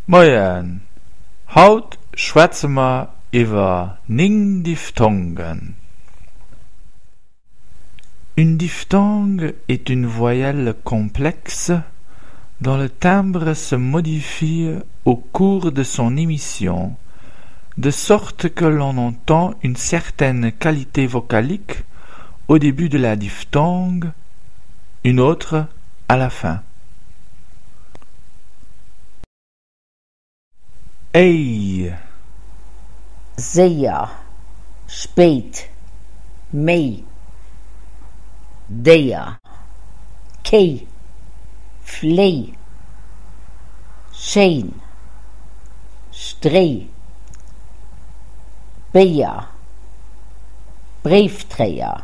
Moin, haut schwätze ma iwwer Diphthongen. Une diphtongue est une voyelle complexe dont le timbre se modifie au cours de son émission, de sorte que l'on entend une certaine qualité vocalique au début de la diphtongue, une autre à la fin. Ei, sehr, spät, mei, der, kei, flei, schein, strei, beer, briefträger,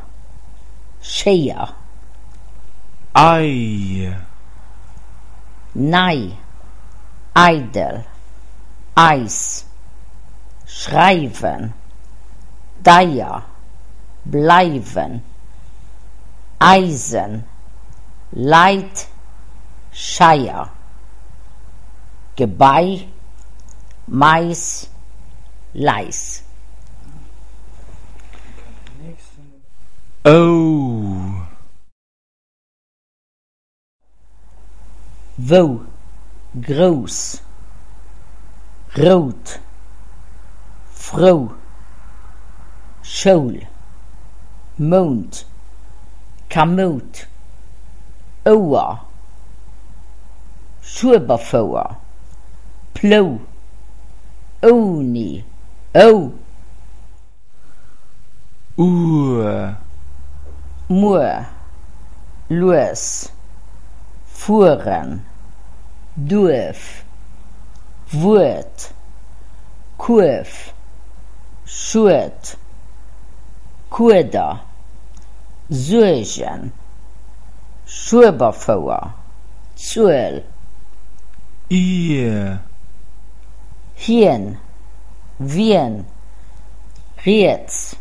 scheer, ei, nei, eidel, Eis, schreiben, Deier, bleiben, Eisen, Leid, Scheier, Gebeih, Mais, Leis. oh, Wo, groß, Rot, Frau, Schol, Mond, Kamot, Oer, Schuberfauer, Plow, Oni, Moor, Los, Fuhren, Dorf, Wurt, Kurf, Schurt, Kurder, Surgen, Schuberfauer, Zuel, ihr, Hirn, Wien, Rietz,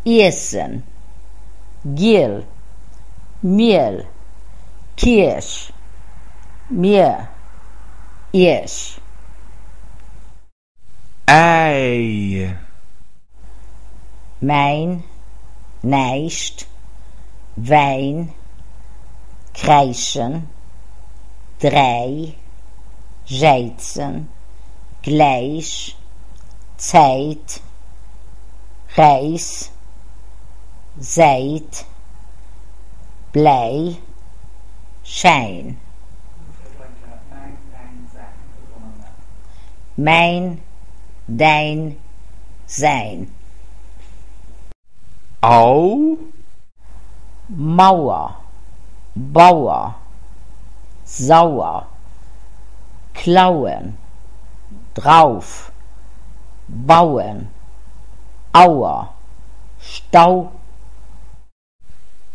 Essen, Giel, Miel, Kirsch, Mir, Irsch. ei, Mein, Neist, Wein, Kreischen, Drei, Scheitzen, Gleich, Zeit, Reis, Seit, Blei, Schein. Mein, dein, sein. au, Mauer, Bauer, sauer, klauen, drauf, bauen, Auer, Stau,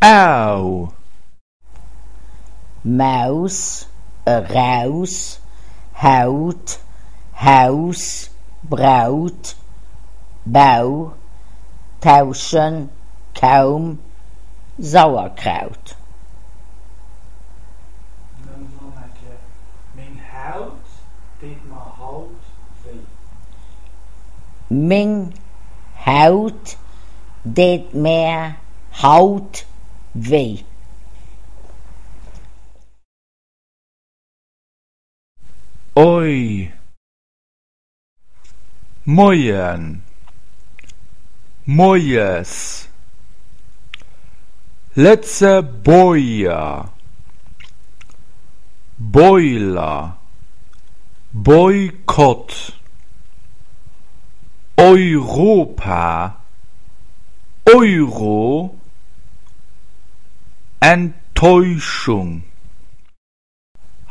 au, Maus, raus, Haut, Haus, Braut, Bau, tauschen, kaum, Sauerkraut. Mijn hout deed me hout weh. Min Haut deed mehr Haut weh. Oi, moyen, moyes, letze boia, boiler, Boykott, Europa, Euro, Enttäuschung.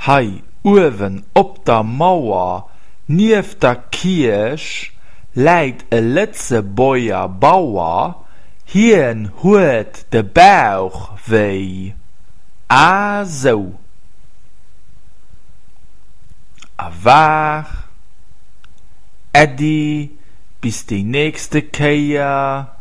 Hei, Uwen op der Mauer, nief der Kirch, leit e Letzebäuer Bauer, hien huet de Bauch weh. A so. A war, Eddie, bis die nächste Kehr.